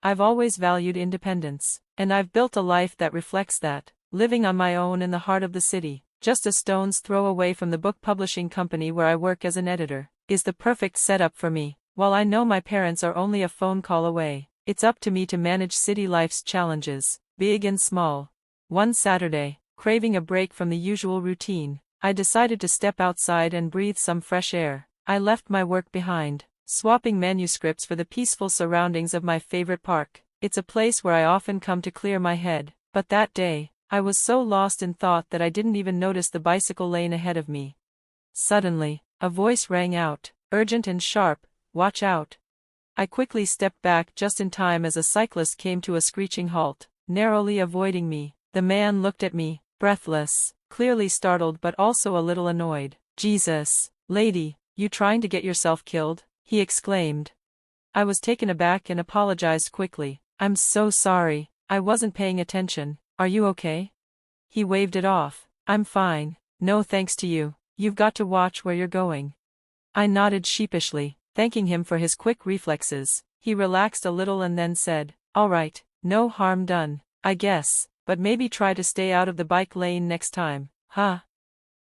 I've always valued independence, and I've built a life that reflects that, living on my own in the heart of the city, just a stone's throw away from the book publishing company where I work as an editor, is the perfect setup for me. While I know my parents are only a phone call away, it's up to me to manage city life's challenges, big and small. One Saturday, craving a break from the usual routine, I decided to step outside and breathe some fresh air. I left my work behind, swapping manuscripts for the peaceful surroundings of my favorite park. It's a place where I often come to clear my head, but that day, I was so lost in thought that I didn't even notice the bicycle lane ahead of me. Suddenly, a voice rang out, urgent and sharp, "Watch out." I quickly stepped back just in time as a cyclist came to a screeching halt, narrowly avoiding me. The man looked at me, breathless, clearly startled but also a little annoyed. "Jesus, lady, you trying to get yourself killed?" he exclaimed. I was taken aback and apologized quickly. "I'm so sorry, I wasn't paying attention. Are you okay?" He waved it off. "I'm fine, no thanks to you, you've got to watch where you're going." I nodded sheepishly, thanking him for his quick reflexes. He relaxed a little and then said, "All right, no harm done, I guess, but maybe try to stay out of the bike lane next time, huh?"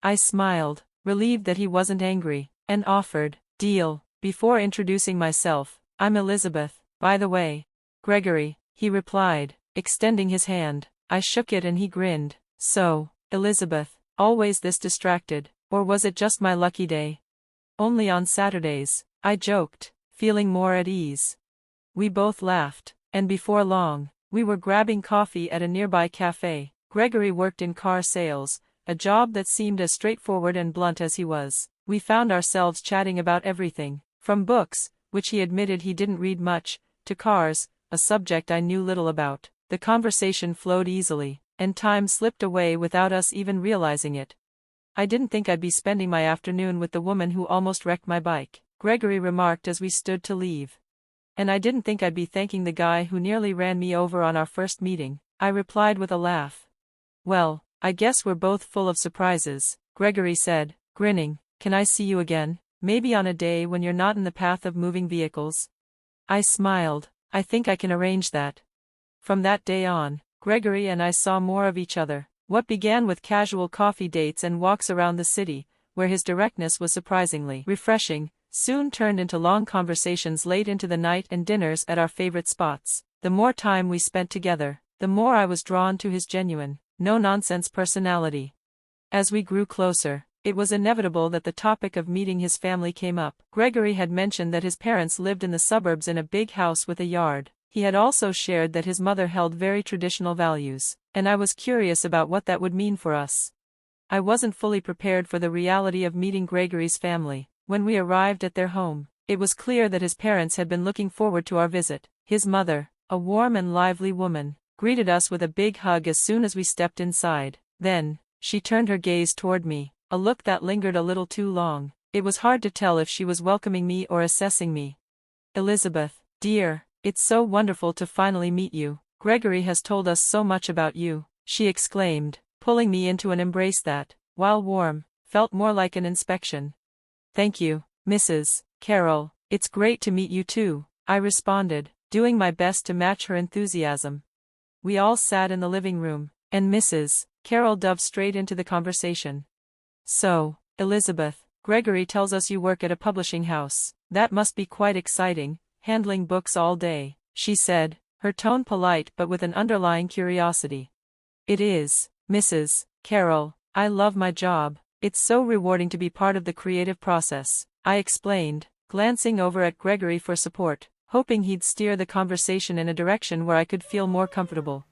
I smiled, relieved that he wasn't angry, and offered, "Deal." Before introducing myself, "I'm Elizabeth, by the way." "Gregory," he replied, extending his hand. I shook it and he grinned. "So, Elizabeth, always this distracted, or was it just my lucky day?" "Only on Saturdays," I joked, feeling more at ease. We both laughed, and before long, we were grabbing coffee at a nearby cafe. Gregory worked in car sales, a job that seemed as straightforward and blunt as he was. We found ourselves chatting about everything, from books, which he admitted he didn't read much, to cars, a subject I knew little about. The conversation flowed easily, and time slipped away without us even realizing it. "I didn't think I'd be spending my afternoon with the woman who almost wrecked my bike," Gregory remarked as we stood to leave. "And I didn't think I'd be thanking the guy who nearly ran me over on our first meeting," I replied with a laugh. "Well, I guess we're both full of surprises," Gregory said, grinning. "Can I see you again, maybe on a day when you're not in the path of moving vehicles?" I smiled. "I think I can arrange that." From that day on, Gregory and I saw more of each other. What began with casual coffee dates and walks around the city, where his directness was surprisingly refreshing, soon turned into long conversations late into the night and dinners at our favorite spots. The more time we spent together, the more I was drawn to his genuine, no-nonsense personality. As we grew closer, it was inevitable that the topic of meeting his family came up. Gregory had mentioned that his parents lived in the suburbs in a big house with a yard. He had also shared that his mother held very traditional values, and I was curious about what that would mean for us. I wasn't fully prepared for the reality of meeting Gregory's family. When we arrived at their home, it was clear that his parents had been looking forward to our visit. His mother, a warm and lively woman, greeted us with a big hug as soon as we stepped inside. Then, she turned her gaze toward me, a look that lingered a little too long. It was hard to tell if she was welcoming me or assessing me. "Elizabeth, dear, it's so wonderful to finally meet you. Gregory has told us so much about you," she exclaimed, pulling me into an embrace that, while warm, felt more like an inspection. "Thank you, Mrs. Carroll, it's great to meet you too," I responded, doing my best to match her enthusiasm. We all sat in the living room, and Mrs. Carroll dove straight into the conversation. "So, Elizabeth, Gregory tells us you work at a publishing house. That must be quite exciting, handling books all day," she said, her tone polite but with an underlying curiosity. "It is, Mrs. Carroll. I love my job. It's so rewarding to be part of the creative process," I explained, glancing over at Gregory for support, hoping he'd steer the conversation in a direction where I could feel more comfortable.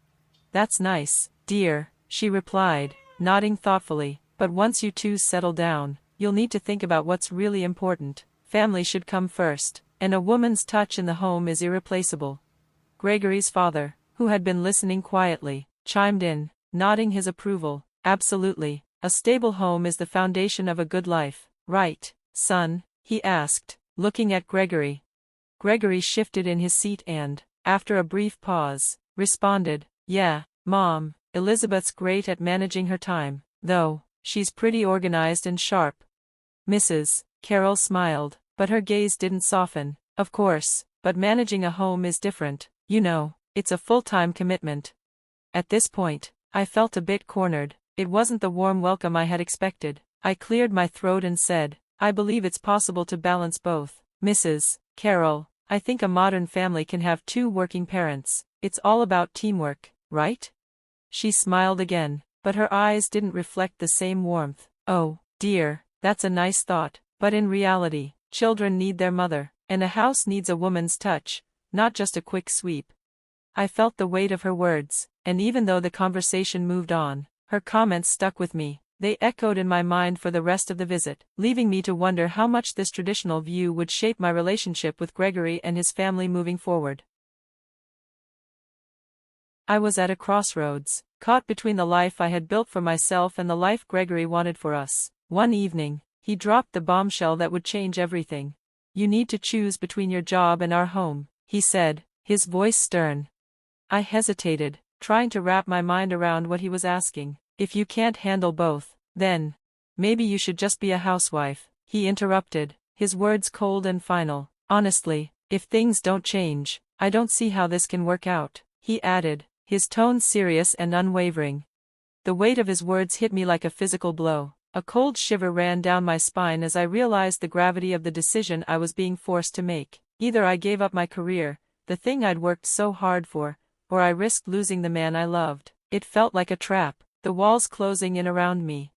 "That's nice, dear," she replied, nodding thoughtfully, "but once you two settle down, you'll need to think about what's really important. Family should come first, and a woman's touch in the home is irreplaceable." Gregory's father, who had been listening quietly, chimed in, nodding his approval. "Absolutely, a stable home is the foundation of a good life, right, son?" he asked, looking at Gregory. Gregory shifted in his seat and, after a brief pause, responded, "Yeah, Mom, Elizabeth's great at managing her time, though. She's pretty organized and sharp." Mrs. Carroll smiled, but her gaze didn't soften. "Of course, but managing a home is different. You know, it's a full-time commitment. At this point, I felt a bit cornered. It wasn't the warm welcome I had expected. I cleared my throat and said, I believe it's possible to balance both. Mrs. Carroll, I think a modern family can have two working parents. It's all about teamwork, right? She smiled again, but her eyes didn't reflect the same warmth. Oh, dear, that's a nice thought, but in reality, children need their mother, and a house needs a woman's touch, not just a quick sweep. I felt the weight of her words, and even though the conversation moved on, her comments stuck with me. They echoed in my mind for the rest of the visit, leaving me to wonder how much this traditional view would shape my relationship with Gregory and his family moving forward. I was at a crossroads, caught between the life I had built for myself and the life Gregory wanted for us. One evening, he dropped the bombshell that would change everything. You need to choose between your job and our home, he said, his voice stern. I hesitated, trying to wrap my mind around what he was asking. If you can't handle both, then maybe you should just be a housewife, he interrupted, his words cold and final. Honestly, if things don't change, I don't see how this can work out, he added, his tone serious and unwavering. The weight of his words hit me like a physical blow. A cold shiver ran down my spine as I realized the gravity of the decision I was being forced to make. Either I gave up my career, the thing I'd worked so hard for, or I risked losing the man I loved. It felt like a trap, the walls closing in around me.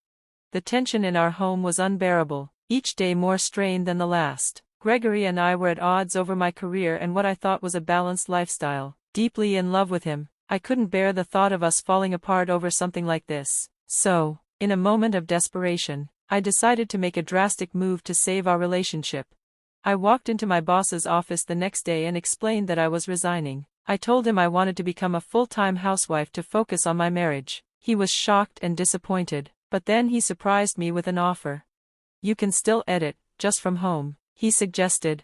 The tension in our home was unbearable, each day more strained than the last. Gregory and I were at odds over my career and what I thought was a balanced lifestyle. Deeply in love with him, I couldn't bear the thought of us falling apart over something like this. So, in a moment of desperation, I decided to make a drastic move to save our relationship. I walked into my boss's office the next day and explained that I was resigning. I told him I wanted to become a full-time housewife to focus on my marriage. He was shocked and disappointed, but then he surprised me with an offer. You can still edit, just from home, he suggested.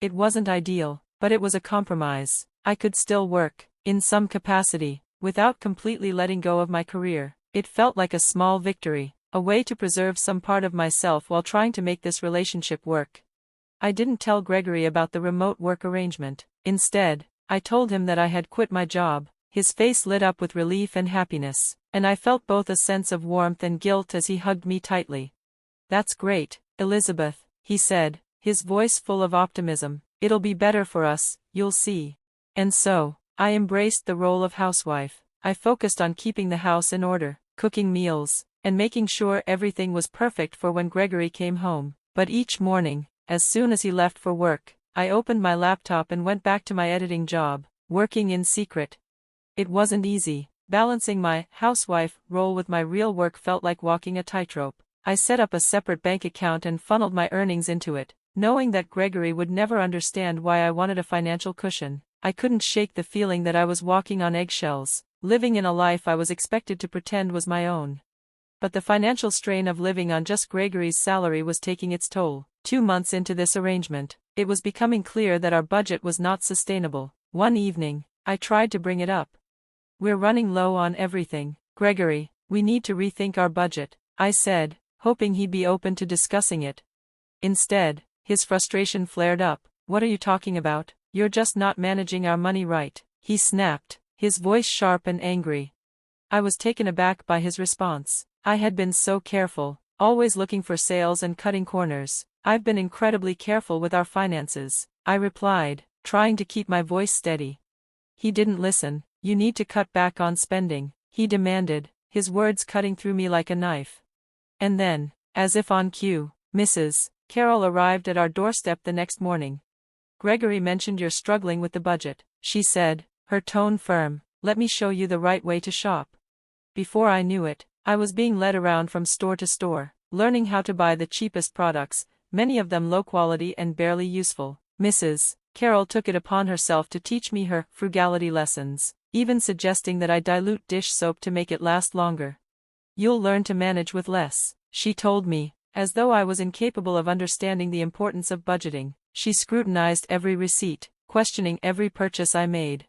It wasn't ideal, but it was a compromise. I could still work, in some capacity, without completely letting go of my career. It felt like a small victory, a way to preserve some part of myself while trying to make this relationship work. I didn't tell Gregory about the remote work arrangement. Instead, I told him that I had quit my job. His face lit up with relief and happiness, and I felt both a sense of warmth and guilt as he hugged me tightly. That's great, Elizabeth, he said, his voice full of optimism. It'll be better for us, you'll see. And so, I embraced the role of housewife. I focused on keeping the house in order, cooking meals, and making sure everything was perfect for when Gregory came home. But each morning, as soon as he left for work, I opened my laptop and went back to my editing job, working in secret. It wasn't easy. Balancing my housewife role with my real work felt like walking a tightrope. I set up a separate bank account and funneled my earnings into it, knowing that Gregory would never understand why I wanted a financial cushion. I couldn't shake the feeling that I was walking on eggshells, living in a life I was expected to pretend was my own. But the financial strain of living on just Gregory's salary was taking its toll. 2 months into this arrangement, it was becoming clear that our budget was not sustainable. One evening, I tried to bring it up. We're running low on everything, Gregory, we need to rethink our budget, I said, hoping he'd be open to discussing it. Instead, his frustration flared up. What are you talking about? You're just not managing our money right, he snapped, his voice sharp and angry. I was taken aback by his response. I had been so careful, always looking for sales and cutting corners. I've been incredibly careful with our finances, I replied, trying to keep my voice steady. He didn't listen. You need to cut back on spending, he demanded, his words cutting through me like a knife. And then, as if on cue, Mrs. Carroll arrived at our doorstep the next morning. Gregory mentioned you're struggling with the budget, she said, her tone firm. Let me show you the right way to shop. Before I knew it, I was being led around from store to store, learning how to buy the cheapest products, many of them low quality and barely useful. Mrs. Carroll took it upon herself to teach me her frugality lessons, even suggesting that I dilute dish soap to make it last longer. You'll learn to manage with less, she told me, as though I was incapable of understanding the importance of budgeting. She scrutinized every receipt, questioning every purchase I made.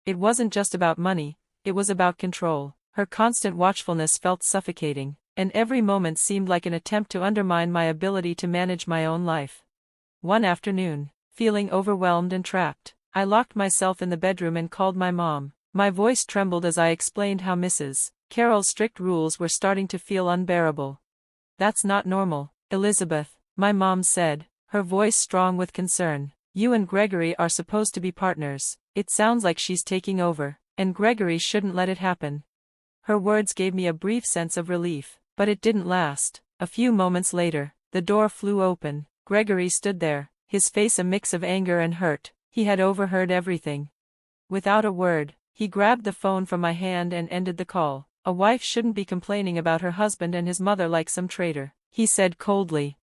It wasn't just about money, it was about control. Her constant watchfulness felt suffocating, and every moment seemed like an attempt to undermine my ability to manage my own life. One afternoon, feeling overwhelmed and trapped, I locked myself in the bedroom and called my mom. My voice trembled as I explained how Mrs. Carroll's strict rules were starting to feel unbearable. "That's not normal, Elizabeth," my mom said, her voice strong with concern. "You and Gregory are supposed to be partners. It sounds like she's taking over, and Gregory shouldn't let it happen." Her words gave me a brief sense of relief, but it didn't last. A few moments later, the door flew open. Gregory stood there, his face a mix of anger and hurt. He had overheard everything. Without a word, he grabbed the phone from my hand and ended the call. "A wife shouldn't be complaining about her husband and his mother like some traitor," he said coldly.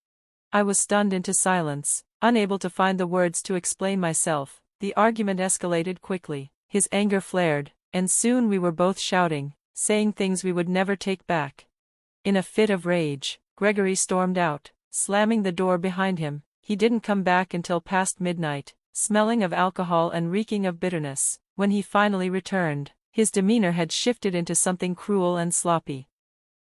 I was stunned into silence, unable to find the words to explain myself. The argument escalated quickly. His anger flared, and soon we were both shouting, saying things we would never take back. In a fit of rage, Gregory stormed out, slamming the door behind him. He didn't come back until past midnight, smelling of alcohol and reeking of bitterness. When he finally returned, his demeanor had shifted into something cruel and sloppy.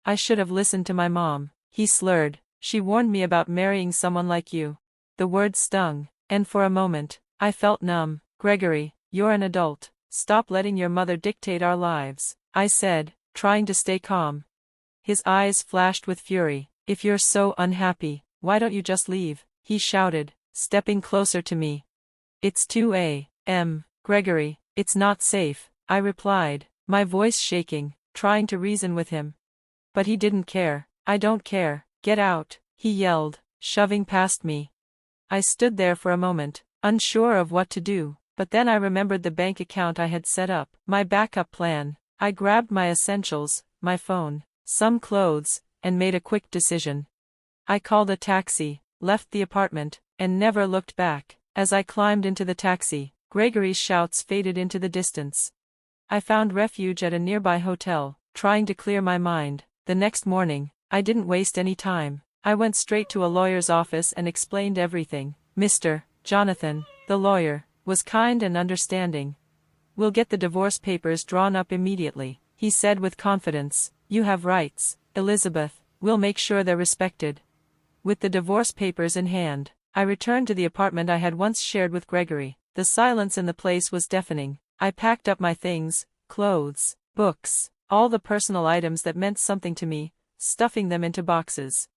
"I should have listened to my mom," he slurred. "She warned me about marrying someone like you." The words stung, and for a moment, I felt numb. "Gregory, you're an adult. Stop letting your mother dictate our lives," I said, trying to stay calm. His eyes flashed with fury. "If you're so unhappy, why don't you just leave?" he shouted, stepping closer to me. "It's 2 a.m., Gregory, it's not safe," I replied, my voice shaking, trying to reason with him. But he didn't care. "I don't care. Get out," he yelled, shoving past me. I stood there for a moment, unsure of what to do, but then I remembered the bank account I had set up, my backup plan. I grabbed my essentials, my phone, some clothes, and made a quick decision. I called a taxi, left the apartment, and never looked back. As I climbed into the taxi, Gregory's shouts faded into the distance. I found refuge at a nearby hotel, trying to clear my mind. The next morning, I didn't waste any time. I went straight to a lawyer's office and explained everything. Mr. Jonathan, the lawyer, was kind and understanding. "We'll get the divorce papers drawn up immediately," he said with confidence. "You have rights, Elizabeth. We'll make sure they're respected." With the divorce papers in hand, I returned to the apartment I had once shared with Gregory. The silence in the place was deafening. I packed up my things, clothes, books, all the personal items that meant something to me, stuffing them into boxes.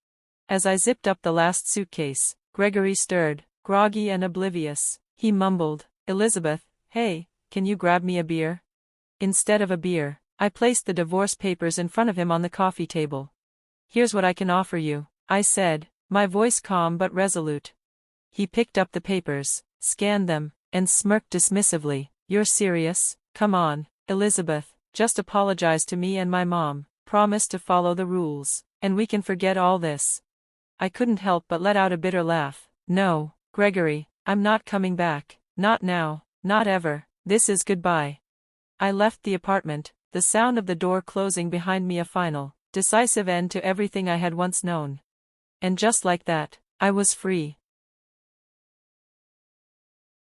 As I zipped up the last suitcase, Gregory stirred, groggy and oblivious. He mumbled, "Elizabeth, hey, can you grab me a beer?" Instead of a beer, I placed the divorce papers in front of him on the coffee table. "Here's what I can offer you," I said, my voice calm but resolute. He picked up the papers, scanned them, and smirked dismissively. "You're serious? Come on, Elizabeth, just apologize to me and my mom, promise to follow the rules, and we can forget all this." I couldn't help but let out a bitter laugh. "No, Gregory, I'm not coming back. Not now, not ever. This is goodbye." I left the apartment, the sound of the door closing behind me a final, decisive end to everything I had once known. And just like that, I was free.